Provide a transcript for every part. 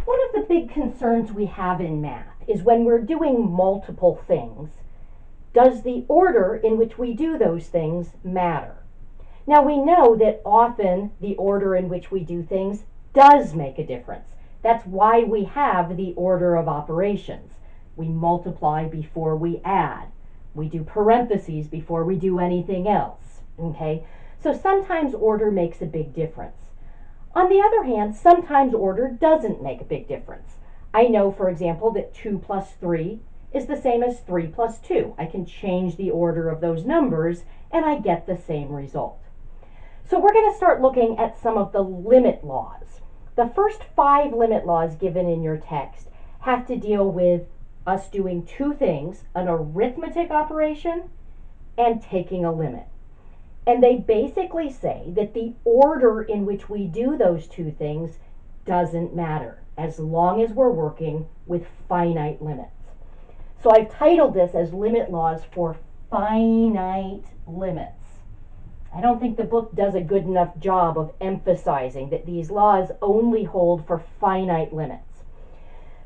One of the big concerns we have in math is when we're doing multiple things, does the order in which we do those things matter? Now we know that often the order in which we do things does make a difference. That's why we have the order of operations. We multiply before we add. We do parentheses before we do anything else. Okay? So sometimes order makes a big difference. On the other hand, sometimes order doesn't make a big difference. I know, for example, that 2 plus 3 is the same as 3 plus 2. I can change the order of those numbers and I get the same result. So we're going to start looking at some of the limit laws. The first 5 limit laws given in your text have to deal with us doing two things, an arithmetic operation and taking a limit. And they basically say that the order in which we do those two things doesn't matter as long as we're working with finite limits. So I've titled this as limit laws for finite limits. I don't think the book does a good enough job of emphasizing that these laws only hold for finite limits.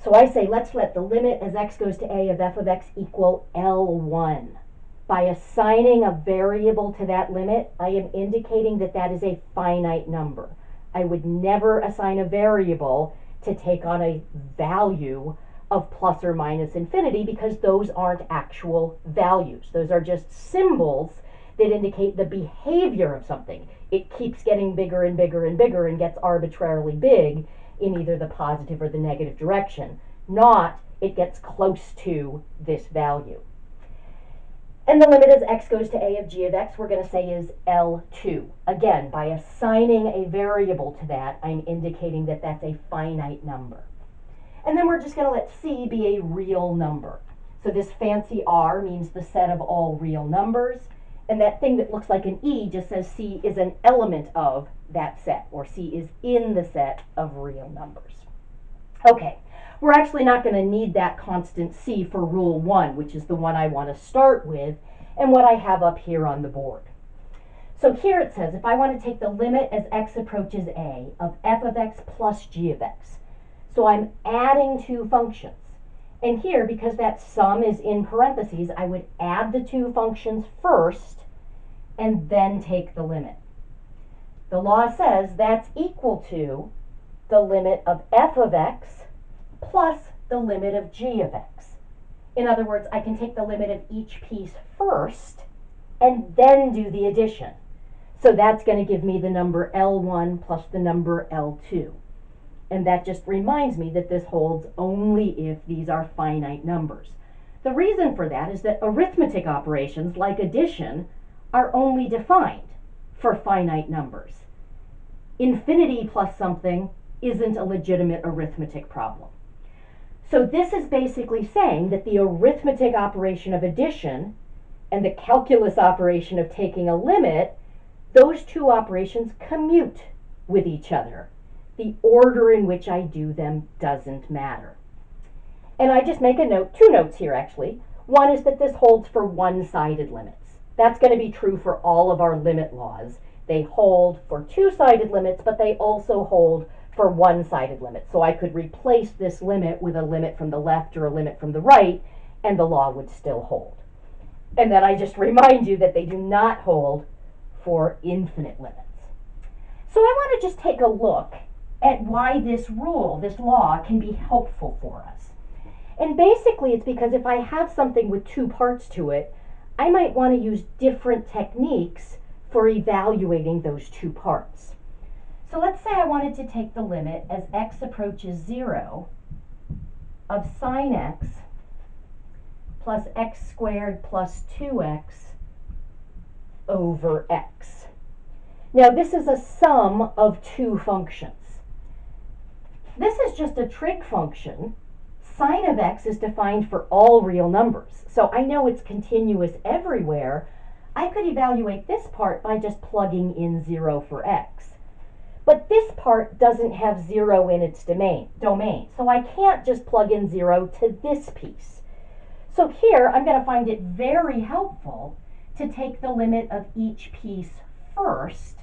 So I say let's let the limit as x goes to a of f of x equal L1. By assigning a variable to that limit, I am indicating that that is a finite number. I would never assign a variable to take on a value of plus or minus infinity because those aren't actual values. Those are just symbols that indicate the behavior of something. It keeps getting bigger and bigger and bigger and gets arbitrarily big in either the positive or the negative direction, not it gets close to this value. And the limit as x goes to a of g of x, we're going to say is L2. Again, by assigning a variable to that, I'm indicating that that's a finite number. And then we're just going to let c be a real number. So this fancy R means the set of all real numbers. And that thing that looks like an E just says c is an element of that set, or c is in the set of real numbers. Okay. We're actually not going to need that constant c for rule 1, which is the one I want to start with, and what I have up here on the board. So here it says, if I want to take the limit as x approaches a of f of x plus g of x. So I'm adding two functions. And here, because that sum is in parentheses, I would add the two functions first and then take the limit. The law says that's equal to the limit of f of x plus the limit of g of x. In other words, I can take the limit of each piece first and then do the addition. So that's going to give me the number L1 plus the number L2. And that just reminds me that this holds only if these are finite numbers. The reason for that is that arithmetic operations like addition are only defined for finite numbers. Infinity plus something isn't a legitimate arithmetic problem. So this is basically saying that the arithmetic operation of addition and the calculus operation of taking a limit, those two operations commute with each other. The order in which I do them doesn't matter. And I just make a note, two notes here actually. One is that this holds for one-sided limits. That's going to be true for all of our limit laws. They hold for two-sided limits, but they also hold for one-sided limits. So I could replace this limit with a limit from the left or a limit from the right, and the law would still hold. And then I just remind you that they do not hold for infinite limits. So I want to just take a look at why this rule, this law, can be helpful for us. And basically it's because if I have something with two parts to it, I might want to use different techniques for evaluating those two parts. So let's say I wanted to take the limit as x approaches 0 of sine x plus x squared plus 2x over x. Now this is a sum of two functions. This is just a trig function. Sine of x is defined for all real numbers. So I know it's continuous everywhere. I could evaluate this part by just plugging in 0 for x. But this part doesn't have 0 in its domain, so I can't just plug in 0 to this piece. So here, I'm going to find it very helpful to take the limit of each piece first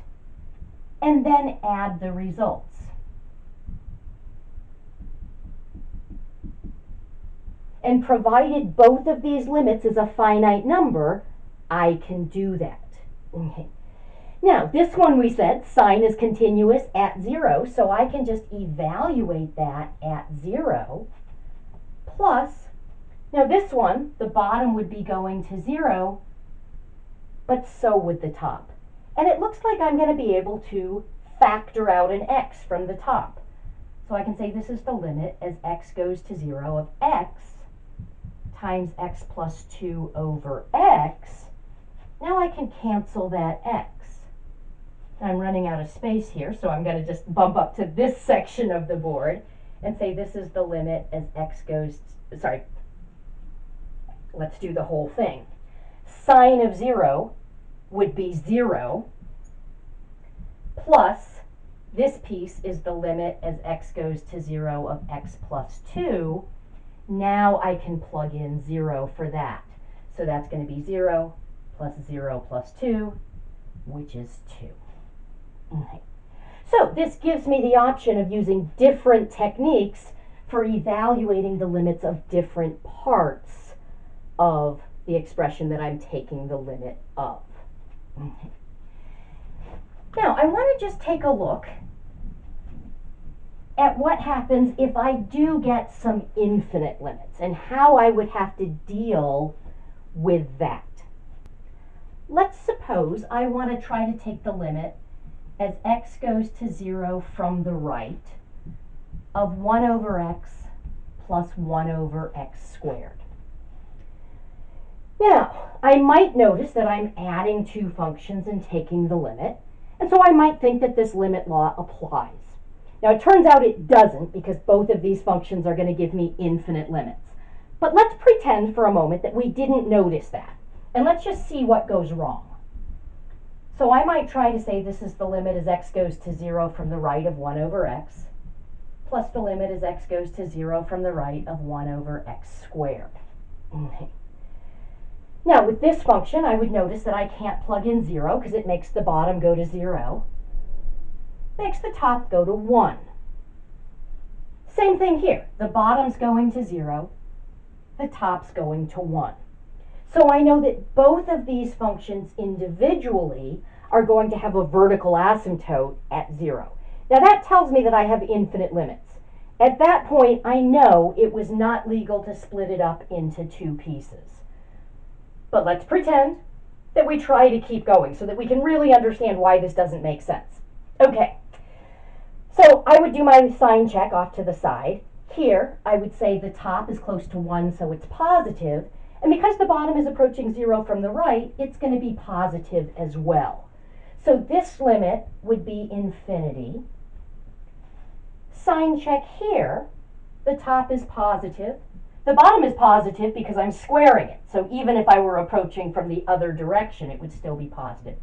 and then add the results. And provided both of these limits is a finite number, I can do that. Okay. Now, this one we said sine is continuous at 0, so I can just evaluate that at 0 plus, now this one, the bottom would be going to 0, but so would the top. And it looks like I'm going to be able to factor out an x from the top. So I can say this is the limit as x goes to 0 of x times x plus 2 over x. Now I can cancel that x. I'm running out of space here, so I'm going to just bump up to this section of the board and say this is the limit as x goes, sorry, let's do the whole thing. Sine of 0 would be 0 plus this piece is the limit as x goes to 0 of x plus 2. Now I can plug in 0 for that. So that's going to be 0 plus 0 plus 2, which is 2. Okay. So this gives me the option of using different techniques for evaluating the limits of different parts of the expression that I'm taking the limit of. Okay. Now, I want to just take a look at what happens if I do get some infinite limits and how I would have to deal with that. Let's suppose I want to try to take the limit as x goes to 0 from the right of 1 over x plus 1 over x squared. Now, I might notice that I'm adding two functions and taking the limit, and so I might think that this limit law applies. Now, it turns out it doesn't because both of these functions are going to give me infinite limits. But let's pretend for a moment that we didn't notice that, and let's just see what goes wrong. So I might try to say this is the limit as x goes to 0 from the right of 1 over x, plus the limit as x goes to 0 from the right of 1 over x squared. Okay. Now, with this function, I would notice that I can't plug in 0 because it makes the bottom go to 0, makes the top go to 1. Same thing here. The bottom's going to 0, the top's going to 1. So I know that both of these functions individually are going to have a vertical asymptote at 0. Now that tells me that I have infinite limits. At that point, I know it was not legal to split it up into two pieces. But let's pretend that we try to keep going so that we can really understand why this doesn't make sense. Okay, so I would do my sign check off to the side. Here, I would say the top is close to 1, so it's positive. And because the bottom is approaching 0 from the right, it's going to be positive as well. So this limit would be infinity. Sign check here, the top is positive. The bottom is positive because I'm squaring it. So even if I were approaching from the other direction, it would still be positive.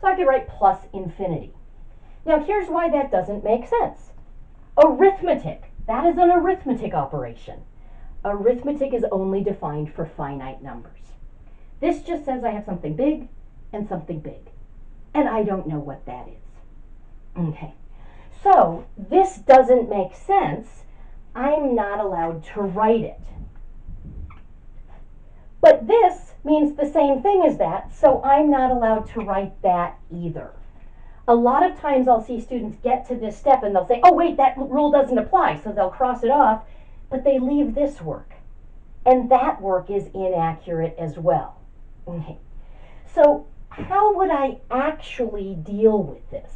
So I could write plus infinity. Now here's why that doesn't make sense. Arithmetic, that is an arithmetic operation. Arithmetic is only defined for finite numbers. This just says I have something big and something big. And I don't know what that is. Okay, so this doesn't make sense. I'm not allowed to write it. But this means the same thing as that, so I'm not allowed to write that either. A lot of times I'll see students get to this step and they'll say, oh wait, that rule doesn't apply, so they'll cross it off, but they leave this work. And that work is inaccurate as well. Okay. So how would I actually deal with this?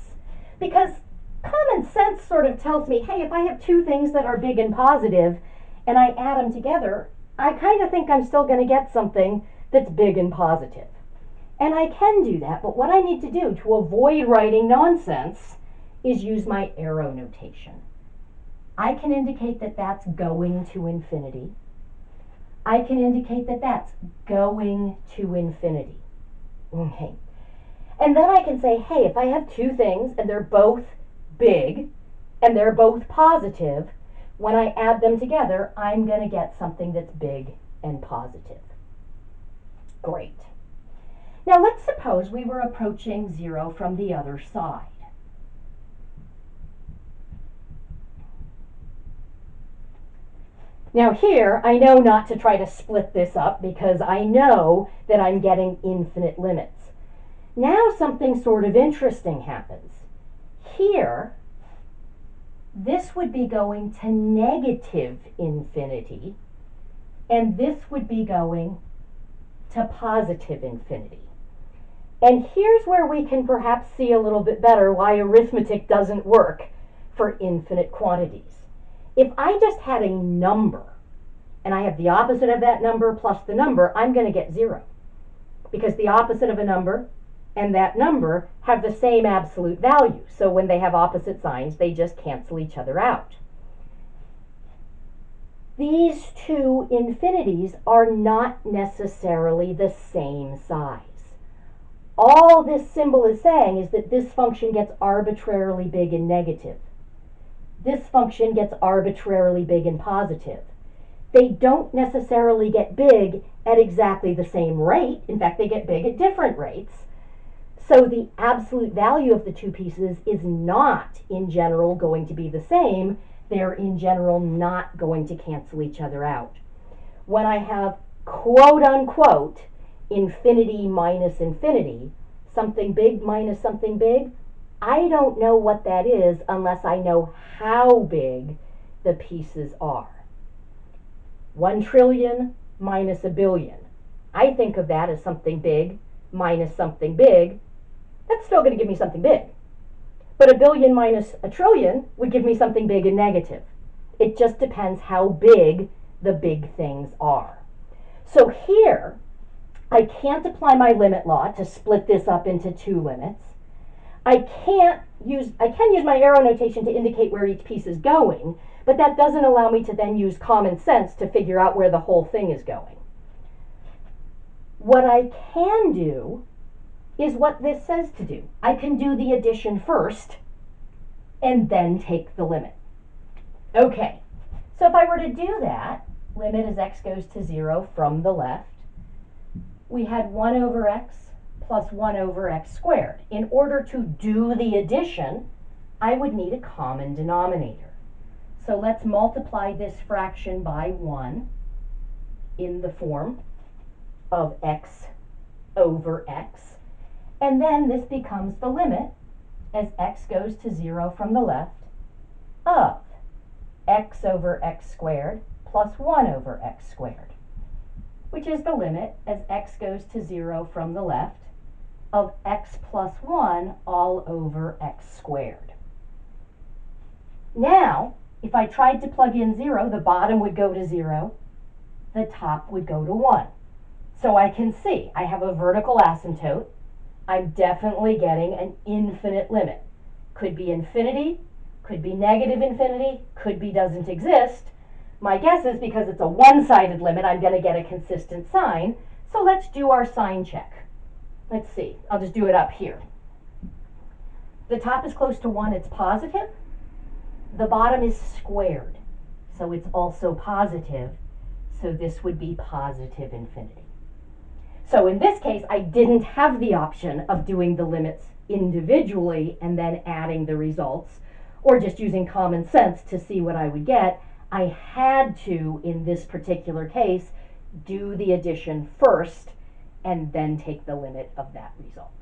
Because common sense sort of tells me, hey, if I have two things that are big and positive and I add them together, I kind of think I'm still going to get something that's big and positive. And I can do that, but what I need to do to avoid writing nonsense is use my arrow notation. I can indicate that that's going to infinity. I can indicate that that's going to infinity. Okay. And then I can say, hey, if I have two things and they're both big and they're both positive, when I add them together, I'm going to get something that's big and positive. Great. Now let's suppose we were approaching 0 from the other side. Now here, I know not to try to split this up because I know that I'm getting infinite limits. Now something sort of interesting happens. Here, this would be going to negative infinity, and this would be going to positive infinity. And here's where we can perhaps see a little bit better why arithmetic doesn't work for infinite quantities. If I just had a number, and I have the opposite of that number plus the number, I'm going to get 0. Because the opposite of a number and that number have the same absolute value. So when they have opposite signs, they just cancel each other out. These two infinities are not necessarily the same size. All this symbol is saying is that this function gets arbitrarily big and negative. This function gets arbitrarily big and positive. They don't necessarily get big at exactly the same rate. In fact, they get big at different rates. So the absolute value of the two pieces is not, in general, going to be the same. They're, in general, not going to cancel each other out. When I have quote-unquote infinity minus infinity, something big minus something big, I don't know what that is unless I know how big the pieces are. 1 trillion minus a billion. I think of that as something big minus something big. That's still going to give me something big. But a billion minus a trillion would give me something big and negative. It just depends how big the big things are. So here, I can't apply my limit law to split this up into two limits. I can use my arrow notation to indicate where each piece is going, but that doesn't allow me to then use common sense to figure out where the whole thing is going. What I can do is what this says to do. I can do the addition first and then take the limit. Okay, so if I were to do that, limit as x goes to 0 from the left, we had 1 over x plus 1 over x squared. In order to do the addition, I would need a common denominator. So let's multiply this fraction by 1 in the form of x over x. And then this becomes the limit as x goes to 0 from the left of x over x squared plus 1 over x squared, which is the limit as x goes to 0 from the left of x plus 1 all over x squared. Now, if I tried to plug in 0, the bottom would go to 0, the top would go to 1. So I can see I have a vertical asymptote. I'm definitely getting an infinite limit. Could be infinity, could be negative infinity, could be doesn't exist. My guess is because it's a one-sided limit, I'm going to get a consistent sign. So let's do our sign check. Let's see. I'll just do it up here. The top is close to 1, it's positive. The bottom is squared, so it's also positive. So this would be positive infinity. So in this case, I didn't have the option of doing the limits individually and then adding the results, or just using common sense to see what I would get. I had to, in this particular case, do the addition first and then take the limit of that result.